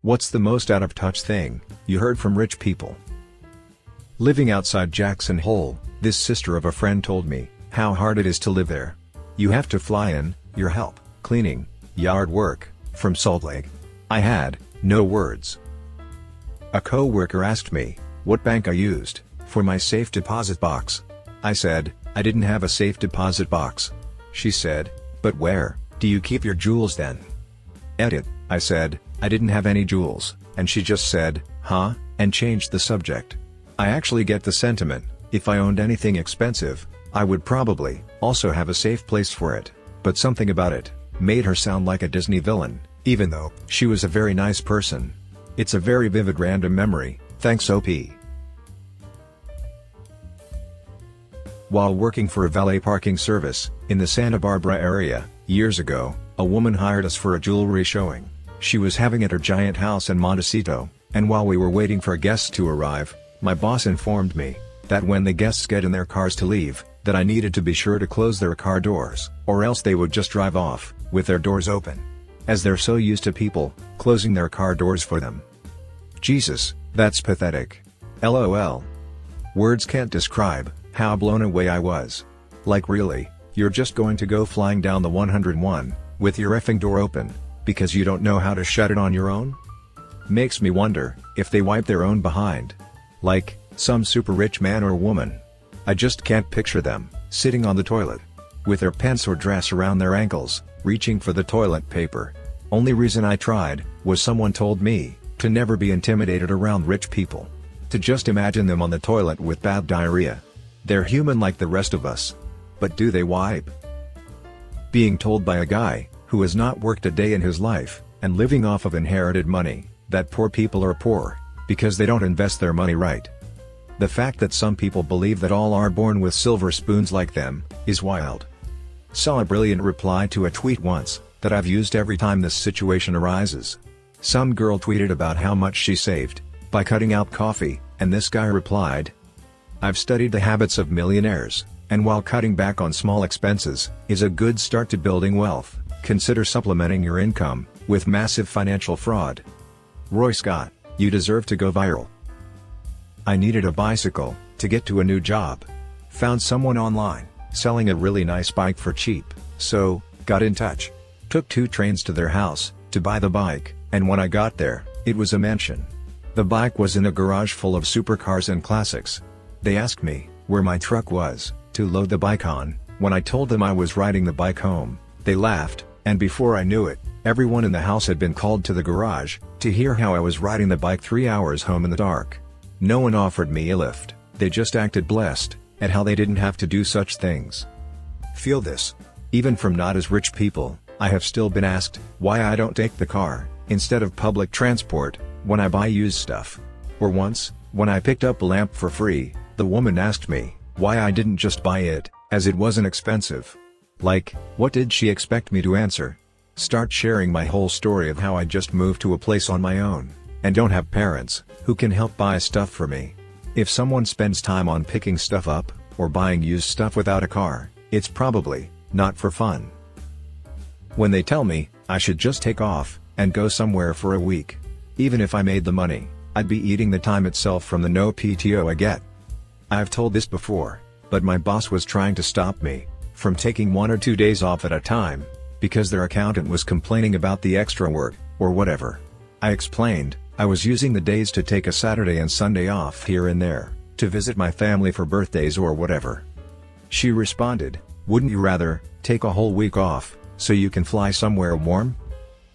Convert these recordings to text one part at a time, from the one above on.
What's the most out-of-touch thing you heard from rich people? Living outside Jackson Hole, this sister of a friend told me how hard it is to live there. You have to fly in, your help, cleaning, yard work, from Salt Lake. I had no words. A co-worker asked me what bank I used for my safe deposit box. I said, I didn't have a safe deposit box. She said, but where do you keep your jewels then? Edit, I said, I didn't have any jewels, and she just said, huh, and changed the subject. I actually get the sentiment. If I owned anything expensive, I would probably also have a safe place for it, but something about it made her sound like a Disney villain, even though she was a very nice person. It's a very vivid random memory, thanks OP. While working for a valet parking service in the Santa Barbara area, years ago, a woman hired us for a jewelry showing. She was having at her giant house in Montecito, and while we were waiting for guests to arrive, my boss informed me that when the guests get in their cars to leave, that I needed to be sure to close their car doors, or else they would just drive off with their doors open, as they're so used to people closing their car doors for them. Jesus, that's pathetic. LOL. Words can't describe how blown away I was. Like really, you're just going to go flying down the 101 with your effing door open because you don't know how to shut it on your own? Makes me wonder if they wipe their own behind. Like some super rich man or woman. I just can't picture them sitting on the toilet with their pants or dress around their ankles, reaching for the toilet paper. Only reason I tried was someone told me to never be intimidated around rich people. To just imagine them on the toilet with bad diarrhea. They're human like the rest of us. But do they wipe? Being told by a guy who has not worked a day in his life, and living off of inherited money, that poor people are poor because they don't invest their money right. The fact that some people believe that all are born with silver spoons like them is wild. Saw a brilliant reply to a tweet once that I've used every time this situation arises. Some girl tweeted about how much she saved by cutting out coffee, and this guy replied, I've studied the habits of millionaires, and while cutting back on small expenses is a good start to building wealth, consider supplementing your income with massive financial fraud. Roy Scott, you deserve to go viral. I needed a bicycle to get to a new job. Found someone online selling a really nice bike for cheap, so got in touch. Took 2 trains to their house to buy the bike, and when I got there, it was a mansion. The bike was in a garage full of supercars and classics. They asked me where my truck was to load the bike on. When I told them I was riding the bike home, they laughed, and before I knew it, everyone in the house had been called to the garage to hear how I was riding the bike 3 hours home in the dark. No one offered me a lift, they just acted blessed at how they didn't have to do such things. Feel this. Even from not as rich people, I have still been asked why I don't take the car instead of public transport when I buy used stuff. Or once, when I picked up a lamp for free, the woman asked me why I didn't just buy it, as it wasn't expensive. Like, what did she expect me to answer? Start sharing my whole story of how I just moved to a place on my own, and don't have parents who can help buy stuff for me. If someone spends time on picking stuff up, or buying used stuff without a car, it's probably not for fun. When they tell me I should just take off and go somewhere for a week, even if I made the money, I'd be eating the time itself from the no PTO I get. I've told this before, but my boss was trying to stop me from taking 1 or 2 days off at a time because their accountant was complaining about the extra work, or whatever. I explained I was using the days to take a Saturday and Sunday off here and there to visit my family for birthdays or whatever. She responded, wouldn't you rather take a whole week off so you can fly somewhere warm?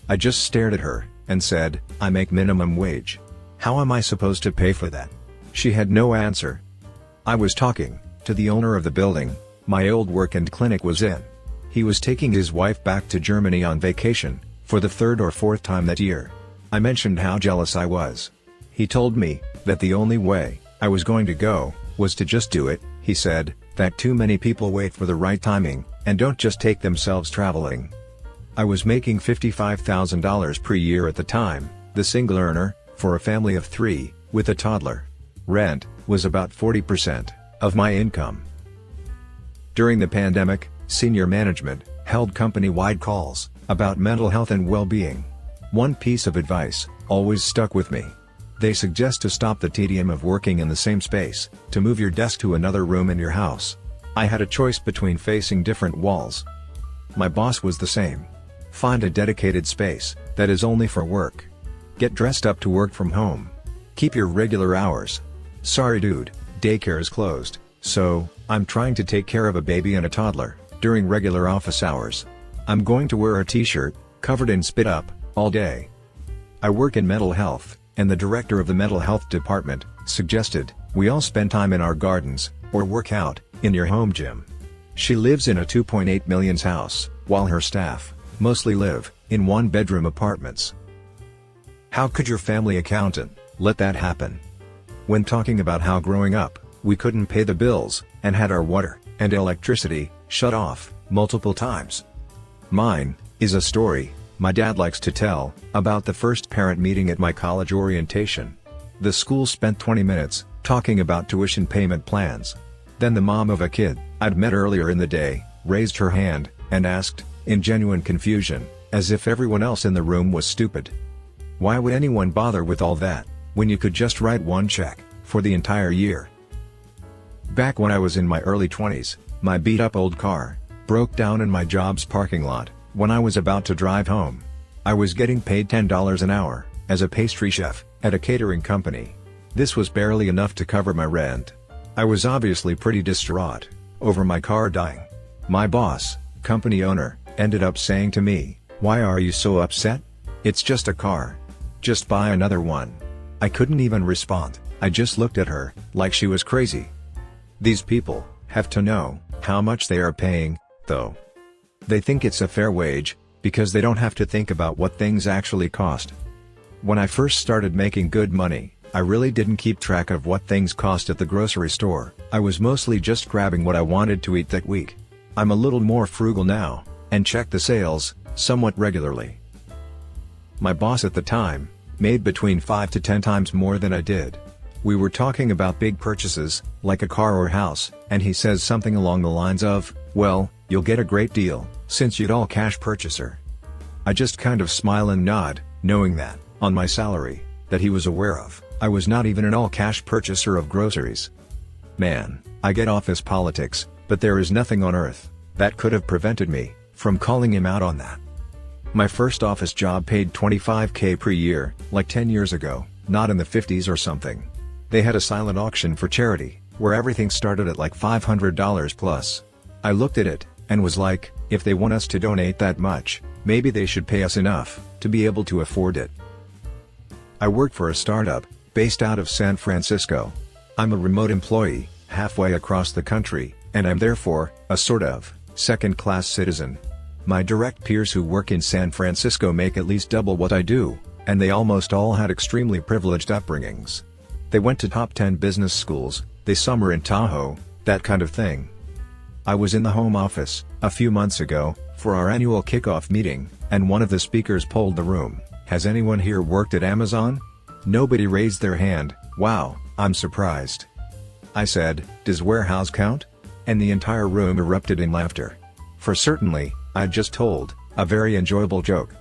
I just stared at her and said, I make minimum wage. How am I supposed to pay for that? She had no answer. I was talking to the owner of the building my old work and clinic was in. He was taking his wife back to Germany on vacation for the 3rd or 4th time that year. I mentioned how jealous I was. He told me that the only way I was going to go was to just do it. He said that too many people wait for the right timing and don't just take themselves traveling. I was making $55,000 per year at the time, the single earner, for a family of 3, with a toddler. Rent was about 40% of my income. During the pandemic, senior management held company-wide calls about mental health and well-being. One piece of advice always stuck with me. They suggest to stop the tedium of working in the same space, to move your desk to another room in your house. I had a choice between facing different walls. My boss was the same. Find a dedicated space, that is only for work. Get dressed up to work from home. Keep your regular hours. Sorry dude, daycare is closed, so, I'm trying to take care of a baby and a toddler, during regular office hours. I'm going to wear a t-shirt, covered in spit up, all day. I work in mental health, and the director of the mental health department, suggested, we all spend time in our gardens, or work out, in your home gym. She lives in a 2.8 million house, while her staff, mostly live, in one-bedroom apartments. How could your family accountant, let that happen? When talking about how growing up, we couldn't pay the bills, and had our water, and electricity, shut off, multiple times. Mine, is a story, my dad likes to tell, about the first parent meeting at my college orientation. The school spent 20 minutes, talking about tuition payment plans. Then the mom of a kid, I'd met earlier in the day, raised her hand, and asked, in genuine confusion, as if everyone else in the room was stupid. Why would anyone bother with all that, when you could just write one check, for the entire year? Back when I was in my early 20s, my beat-up old car, broke down in my job's parking lot, when I was about to drive home. I was getting paid $10 an hour, as a pastry chef, at a catering company. This was barely enough to cover my rent. I was obviously pretty distraught, over my car dying. My boss, company owner, ended up saying to me, "Why are you so upset? It's just a car. Just buy another one." I couldn't even respond, I just looked at her, like she was crazy. These people, have to know, how much they are paying, though. They think it's a fair wage, because they don't have to think about what things actually cost. When I first started making good money, I really didn't keep track of what things cost at the grocery store. I was mostly just grabbing what I wanted to eat that week. I'm a little more frugal now, and check the sales, somewhat regularly. My boss at the time, made between 5 to 10 times more than I did. We were talking about big purchases, like a car or house, and he says something along the lines of, "Well, you'll get a great deal, since you'd all cash purchaser." I just kind of smile and nod, knowing that, on my salary, that he was aware of, I was not even an all-cash purchaser of groceries. Man, I get office politics, but there is nothing on earth, that could have prevented me, from calling him out on that. My first office job paid $25K per year, like 10 years ago, not in the 50s or something. They had a silent auction for charity, where everything started at like $500 plus. I looked at it, and was like, if they want us to donate that much, maybe they should pay us enough, to be able to afford it. I work for a startup, based out of San Francisco. I'm a remote employee, halfway across the country, and I'm therefore, a sort of, second-class citizen. My direct peers who work in San Francisco make at least double what I do, and they almost all had extremely privileged upbringings. They went to top 10 business schools, they summer in Tahoe, that kind of thing. I was in the home office, a few months ago, for our annual kickoff meeting, and one of the speakers polled the room, "Has anyone here worked at Amazon?" Nobody raised their hand. Wow, I'm surprised. I said, "Does warehouse count?" And the entire room erupted in laughter. For certainly, I'd just told, a very enjoyable joke.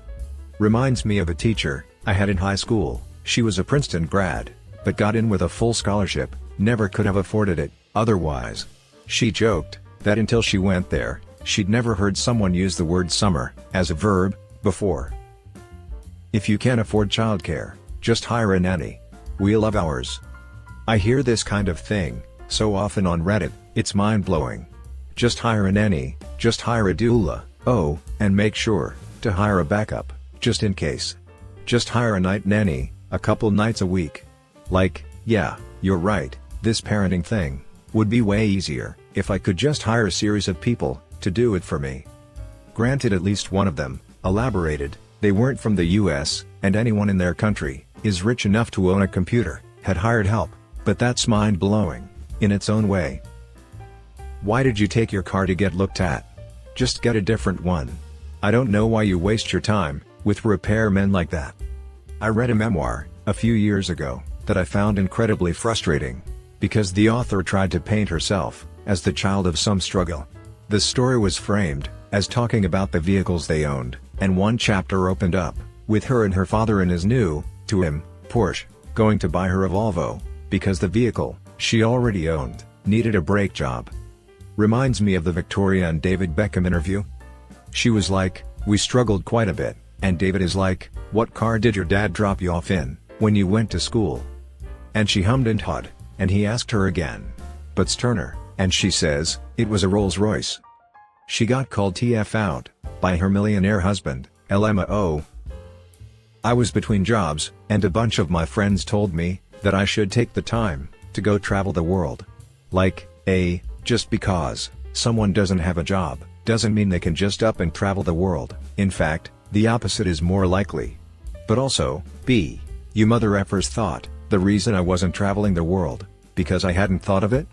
Reminds me of a teacher I had in high school. She was a Princeton grad, but got in with a full scholarship, never could have afforded it, otherwise. She joked, that until she went there, she'd never heard someone use the word summer, as a verb, before. If you can't afford childcare, just hire a nanny. We love ours. I hear this kind of thing, so often on Reddit, it's mind-blowing. Just hire a nanny, just hire a doula, oh, and make sure, to hire a backup, just in case. Just hire a night nanny, a couple nights a week. Like, yeah, you're right, this parenting thing would be way easier if I could just hire a series of people to do it for me. Granted, at least one of them elaborated, they weren't from the US, and anyone in their country is rich enough to own a computer, had hired help, but that's mind-blowing, in its own way. Why did you take your car to get looked at? Just get a different one. I don't know why you waste your time with repairmen like that. I read a memoir, a few years ago, that I found incredibly frustrating, because the author tried to paint herself as the child of some struggle. The story was framed as talking about the vehicles they owned, and one chapter opened up with her and her father in his new to him, Porsche, going to buy her a Volvo, because the vehicle, she already owned, needed a brake job. Reminds me of the Victoria and David Beckham interview. She was like, "We struggled quite a bit," and David is like, "What car did your dad drop you off in, when you went to school?" And she hummed and hawed, and he asked her again. "But's Turner," and she says, "It was a Rolls-Royce." She got called TF out, by her millionaire husband, LMAO. I was between jobs, and a bunch of my friends told me, that I should take the time, to go travel the world. Like, just because someone doesn't have a job, doesn't mean they can just up and travel the world. In fact, the opposite is more likely. But also, B, you mother effers thought, the reason I wasn't traveling the world, because I hadn't thought of it?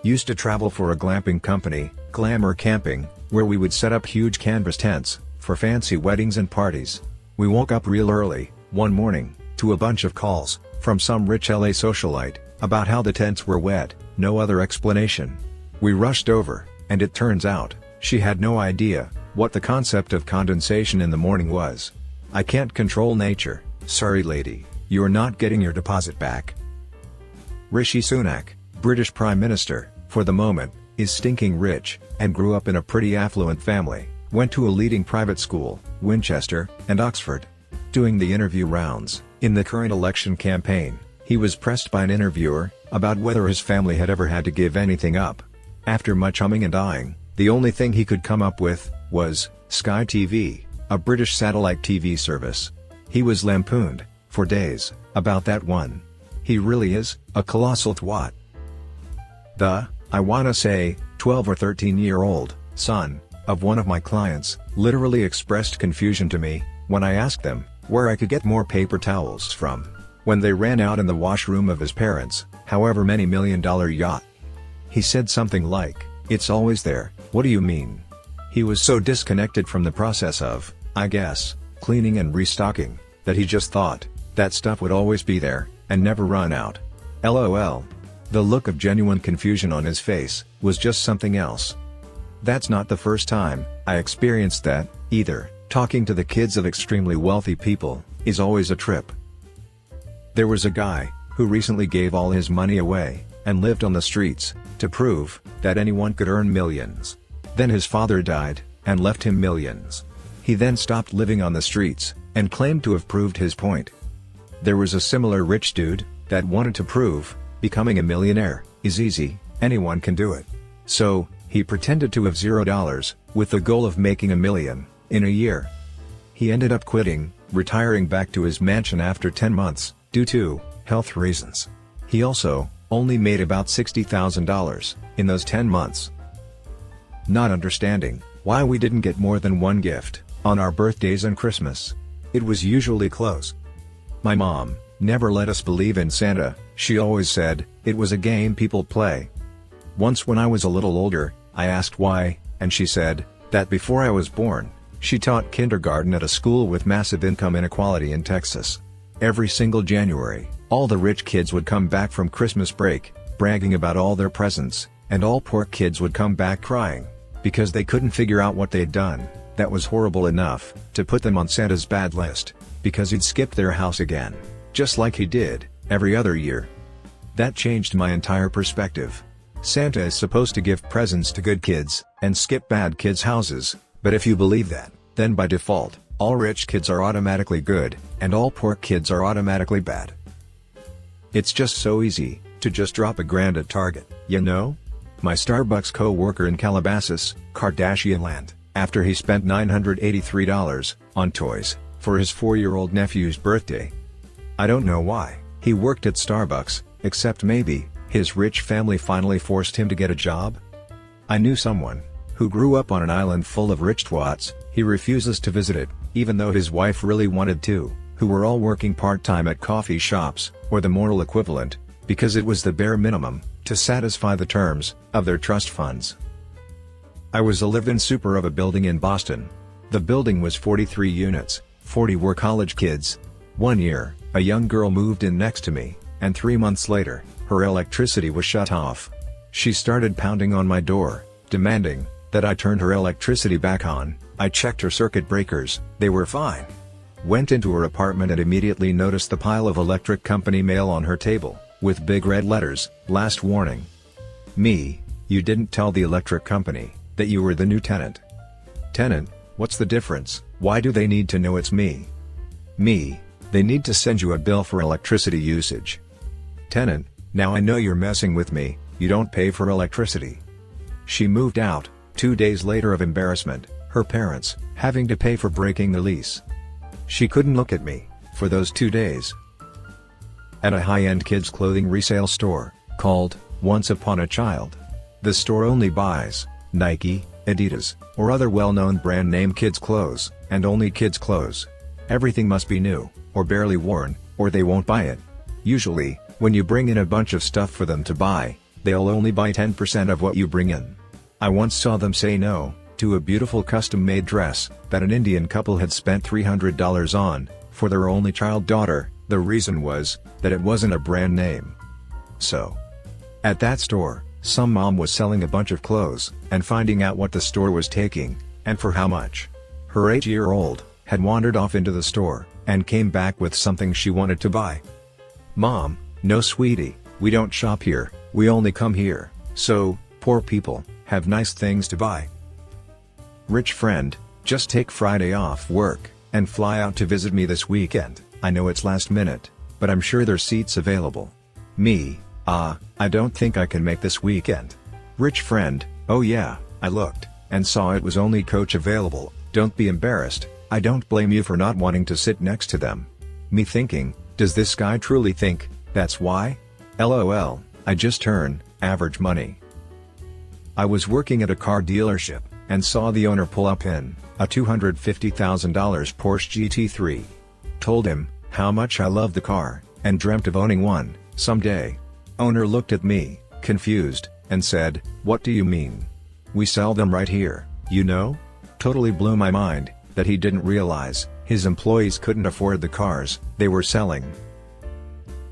Used to travel for a glamping company, Glamour Camping, where we would set up huge canvas tents, for fancy weddings and parties. We woke up real early, one morning, to a bunch of calls, from some rich LA socialite, about how the tents were wet, no other explanation. We rushed over, and it turns out, she had no idea, what the concept of condensation in the morning was. "I can't control nature, sorry lady, you're not getting your deposit back." Rishi Sunak, British Prime Minister, for the moment, is stinking rich, and grew up in a pretty affluent family, went to a leading private school, Winchester, and Oxford. Doing the interview rounds, in the current election campaign, he was pressed by an interviewer, about whether his family had ever had to give anything up. After much humming and ahhing, the only thing he could come up with, was, Sky TV, a British satellite TV service. He was lampooned, for days, about that one. He really is, a colossal twat. I wanna say, 12 or 13-year-old, son, of one of my clients, literally expressed confusion to me, when I asked them, where I could get more paper towels from, when they ran out in the washroom of his parents, however many million-dollar yacht. He said something like, "It's always there, what do you mean?" He was so disconnected from the process of, I guess, cleaning and restocking, that he just thought, that stuff would always be there, and never run out. LOL. The look of genuine confusion on his face, was just something else. That's not the first time I experienced that, either. Talking to the kids of extremely wealthy people, is always a trip. There was a guy, who recently gave all his money away, and lived on the streets, to prove, that anyone could earn millions. Then his father died, and left him millions. He then stopped living on the streets, and claimed to have proved his point. There was a similar rich dude, that wanted to prove, becoming a millionaire, is easy, anyone can do it. So, he pretended to have $0, with the goal of making $1 million, in a year. He ended up quitting, retiring back to his mansion after 10 months, due to, health reasons. He also, only made about $60,000, in those 10 months. Not understanding, why we didn't get more than one gift, on our birthdays and Christmas. It was usually close. My mom, never let us believe in Santa, she always said, it was a game people play. Once when I was a little older, I asked why, and she said, that before I was born, she taught kindergarten at a school with massive income inequality in Texas. Every single January, all the rich kids would come back from Christmas break, bragging about all their presents, and all poor kids would come back crying, because they couldn't figure out what they'd done, that was horrible enough, to put them on Santa's bad list, because he'd skipped their house again, just like he did, every other year. That changed my entire perspective. Santa is supposed to give presents to good kids, and skip bad kids' houses, but if you believe that, then by default, all rich kids are automatically good, and all poor kids are automatically bad. It's just so easy, to just drop $1,000 at Target, you know? My Starbucks co-worker in Calabasas, Kardashian land, after he spent $983, on toys, for his 4-year-old nephew's birthday. I don't know why, he worked at Starbucks, except maybe, his rich family finally forced him to get a job? I knew someone, who grew up on an island full of rich twats, he refuses to visit it, even though his wife really wanted to, who were all working part-time at coffee shops, or the moral equivalent, because it was the bare minimum, to satisfy the terms, of their trust funds. I was a live-in super of a building in Boston. The building was 43 units, 40 were college kids. One year, a young girl moved in next to me, and 3 months later, her electricity was shut off. She started pounding on my door, demanding, that I turned her electricity back on. I checked her circuit breakers, they were fine. Went into her apartment and immediately noticed the pile of electric company mail on her table, with big red letters, "Last warning." Me, you didn't tell the electric company that you were the new tenant. Tenant, what's the difference? Why do they need to know it's me? Me, they need to send you a bill for electricity usage. Tenant, now I know you're messing with me, you don't pay for electricity. She moved out, 2 days later of embarrassment, her parents having to pay for breaking the lease. She couldn't look at me for those 2 days. At a high-end kids clothing resale store called Once Upon a Child. The store only buys Nike, Adidas, or other well-known brand name kids clothes, and only kids clothes. Everything must be new, or barely worn, or they won't buy it. Usually, when you bring in a bunch of stuff for them to buy, they'll only buy 10% of what you bring in. I once saw them say no to a beautiful custom-made dress that an Indian couple had spent $300 on for their only child daughter. The reason was that it wasn't a brand name. So, at that store, some mom was selling a bunch of clothes and finding out what the store was taking, and for how much. Her 8-year-old had wandered off into the store and came back with something she wanted to buy. "Mom, no sweetie, we don't shop here, we only come here, so poor people have nice things to buy." Rich friend, just take Friday off work and fly out to visit me this weekend. I know it's last minute, but I'm sure there's seats available. Me, I don't think I can make this weekend. Rich friend, oh yeah, I looked and saw it was only coach available. Don't be embarrassed, I don't blame you for not wanting to sit next to them. Me thinking, does this guy truly think that's why? LOL, I just earn average money. I was working at a car dealership and saw the owner pull up in a $250,000 Porsche GT3. Told him how much I loved the car and dreamt of owning one someday. Owner looked at me, confused, and said, "What do you mean? We sell them right here, you know?" Totally blew my mind that he didn't realize his employees couldn't afford the cars they were selling.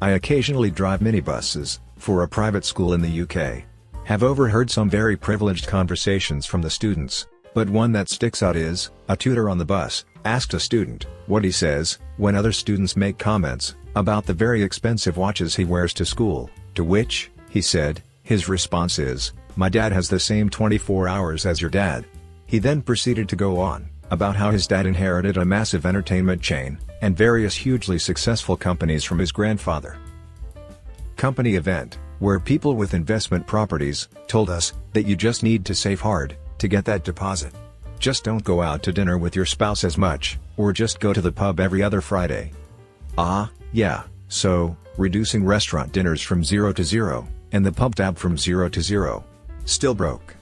I occasionally drive minibuses for a private school in the UK. Have overheard some very privileged conversations from the students, but one that sticks out is, a tutor on the bus asked a student what he says when other students make comments about the very expensive watches he wears to school, to which, he said, his response is, "My dad has the same 24 hours as your dad." He then proceeded to go on about how his dad inherited a massive entertainment chain and various hugely successful companies from his grandfather. Company event, where people with investment properties told us that you just need to save hard to get that deposit. Just don't go out to dinner with your spouse as much, or just go to the pub every other Friday. Yeah, so, reducing restaurant dinners from 0 to 0, and the pub tab from 0 to 0. Still broke.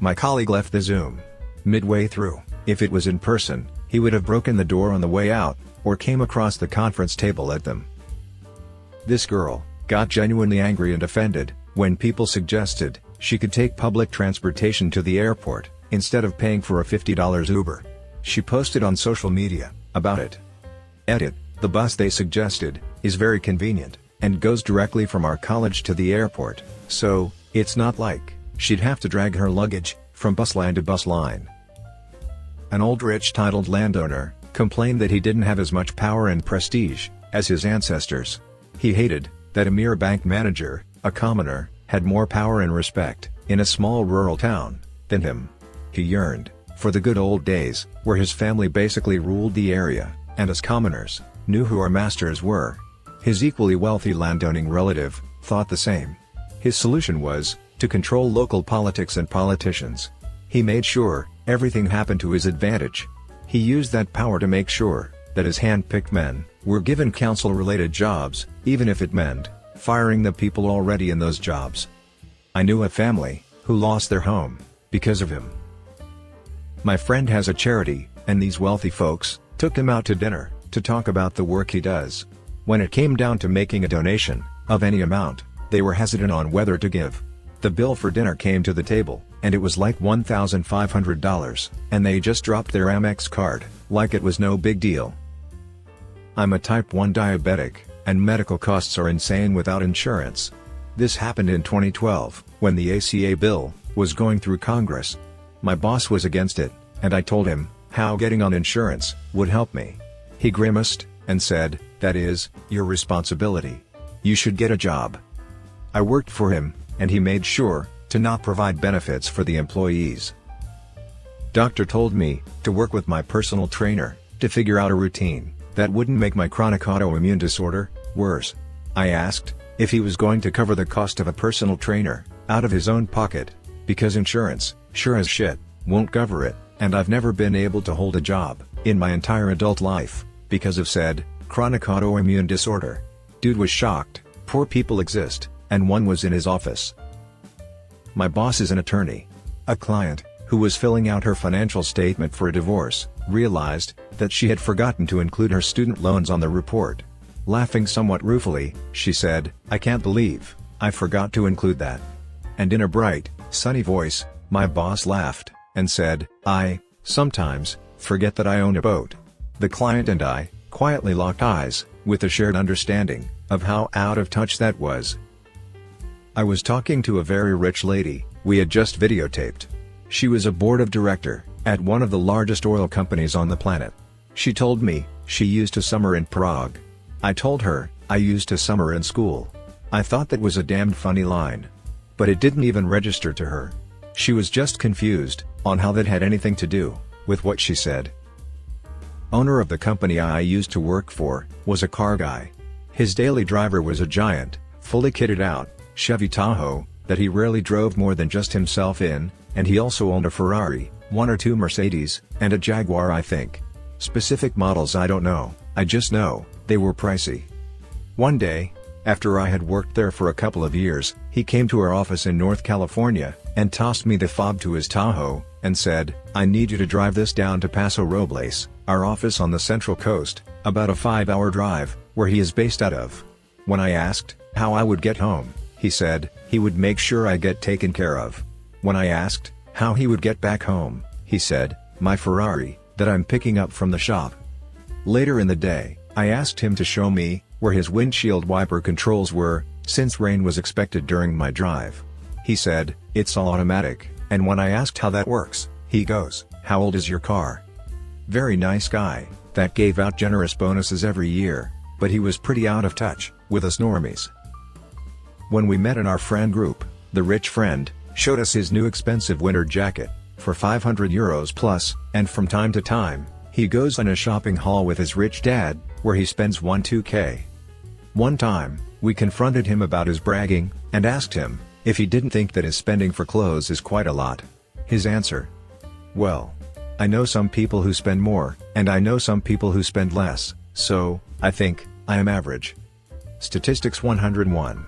My colleague left the Zoom midway through. If it was in person, he would have broken the door on the way out, or came across the conference table at them. This girl got genuinely angry and offended when people suggested she could take public transportation to the airport instead of paying for a $50 Uber. She posted on social media about it. Edit, the bus they suggested is very convenient and goes directly from our college to the airport, so it's not like she'd have to drag her luggage from bus line to bus line. An old rich titled landowner complained that he didn't have as much power and prestige as his ancestors. He hated that a mere bank manager, a commoner, had more power and respect in a small rural town than him. He yearned for the good old days where his family basically ruled the area, and us commoners knew who our masters were. His equally wealthy landowning relative thought the same. His solution was to control local politics and politicians. He made sure everything happened to his advantage. He used that power to make sure that his hand-picked men were given council-related jobs, even if it meant firing the people already in those jobs. I knew a family who lost their home because of him. My friend has a charity, and these wealthy folks took him out to dinner to talk about the work he does. When it came down to making a donation of any amount, they were hesitant on whether to give. The bill for dinner came to the table, and it was like $1,500, and they just dropped their Amex card, like it was no big deal. I'm a type 1 diabetic, and medical costs are insane without insurance. This happened in 2012, when the ACA bill was going through Congress. My boss was against it, and I told him how getting on insurance would help me. He grimaced, and said, "That is, your responsibility. You should get a job." I worked for him, and he made sure to not provide benefits for the employees. Doctor told me to work with my personal trainer to figure out a routine that wouldn't make my chronic autoimmune disorder worse. I asked if he was going to cover the cost of a personal trainer out of his own pocket, because insurance, sure as shit, won't cover it, and I've never been able to hold a job in my entire adult life because of said chronic autoimmune disorder. Dude was shocked. Poor people exist, and one was in his office. My boss is an attorney. A client, who was filling out her financial statement for a divorce, realized that she had forgotten to include her student loans on the report. Laughing somewhat ruefully, she said, "I can't believe I forgot to include that." And in a bright, sunny voice, my boss laughed and said, "I sometimes forget that I own a boat." The client and I quietly locked eyes, with a shared understanding of how out of touch that was. I was talking to a very rich lady we had just videotaped. She was a board of director at one of the largest oil companies on the planet. She told me she used to summer in Prague. I told her I used to summer in school. I thought that was a damned funny line. But it didn't even register to her. She was just confused on how that had anything to do with what she said. Owner of the company I used to work for was a car guy. His daily driver was a giant, fully kitted out Chevy Tahoe that he rarely drove more than just himself in, and he also owned a Ferrari, one or two Mercedes, and a Jaguar, I think. Specific models I don't know, I just know they were pricey. One day, after I had worked there for a couple of years, he came to our office in North California and tossed me the fob to his Tahoe and said, "I need you to drive this down to Paso Robles, our office on the Central Coast, about a 5-hour drive, where he is based out of." When I asked how I would get home, he said he would make sure I get taken care of. When I asked how he would get back home, he said, "My Ferrari, that I'm picking up from the shop." Later in the day, I asked him to show me where his windshield wiper controls were, since rain was expected during my drive. He said, "It's all automatic," and when I asked how that works, he goes, "How old is your car?" Very nice guy, that gave out generous bonuses every year, but he was pretty out of touch with us normies. When we met in our friend group, the rich friend showed us his new expensive winter jacket for €500 plus, and from time to time, he goes on a shopping haul with his rich dad, where he spends 1-2K. One time, we confronted him about his bragging, and asked him if he didn't think that his spending for clothes is quite a lot. His answer: "Well, I know some people who spend more, and I know some people who spend less, so I think I am average." Statistics 101.